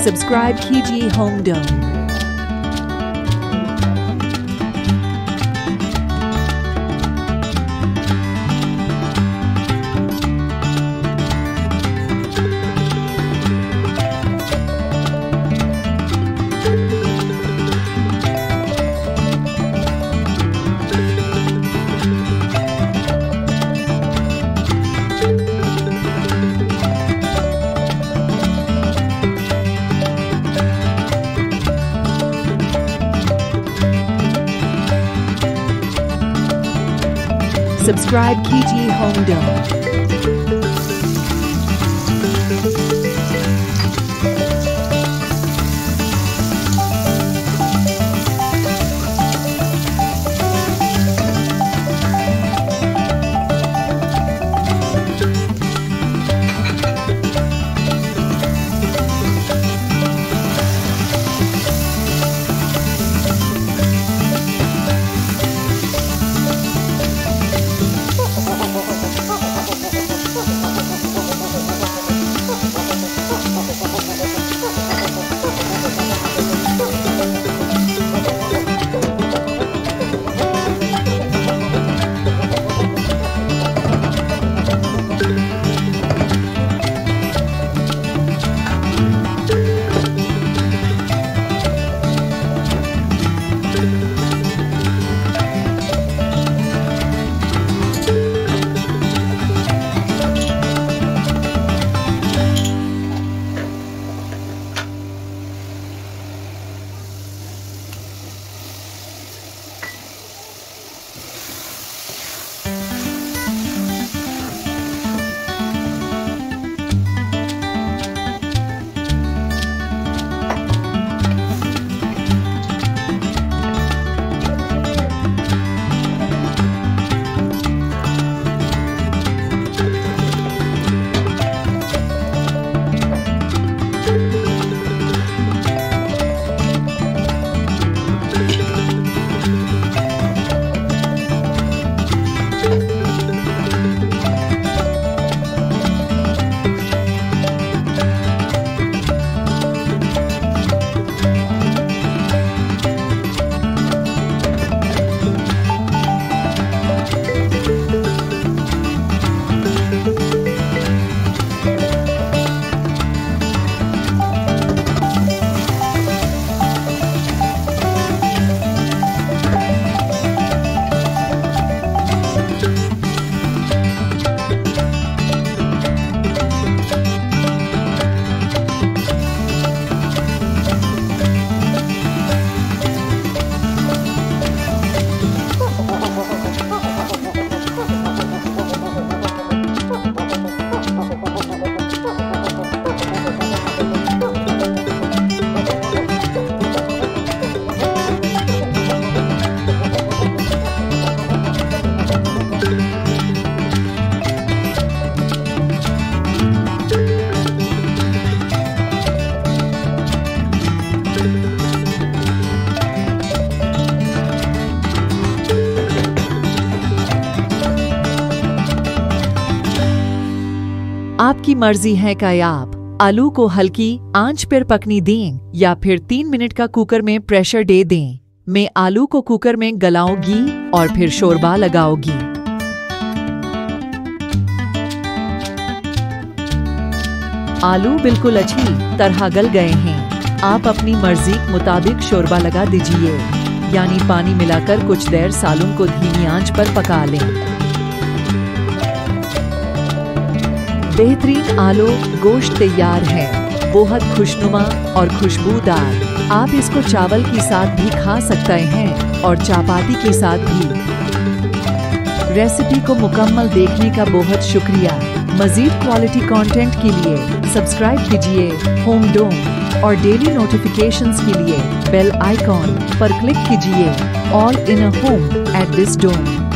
Subscribe कीजिए HomeDome। Subscribe कीजिए HomeDome। आपकी मर्जी है कि आप आलू को हल्की आंच पर पकने दें या फिर 3 मिनट का कुकर में प्रेशर दे दें। मैं आलू को कुकर में गलाऊंगी और फिर शोरबा लगाऊंगी। आलू बिल्कुल अच्छी तरह गल गए हैं। आप अपनी मर्जी के मुताबिक शोरबा लगा दीजिए, यानी पानी मिलाकर कुछ देर सालन को धीमी आंच पर पका लें। बेहतरीन आलू गोश्त तैयार है, बहुत खुशनुमा और खुशबूदार। आप इसको चावल के साथ भी खा सकते हैं और चपाती के साथ भी। रेसिपी को मुकम्मल देखने का बहुत शुक्रिया। मजीद क्वालिटी कंटेंट के लिए सब्सक्राइब कीजिए HomeDome और डेली नोटिफिकेशंस के लिए बेल आइकॉन पर क्लिक कीजिए। All in a home at this dome.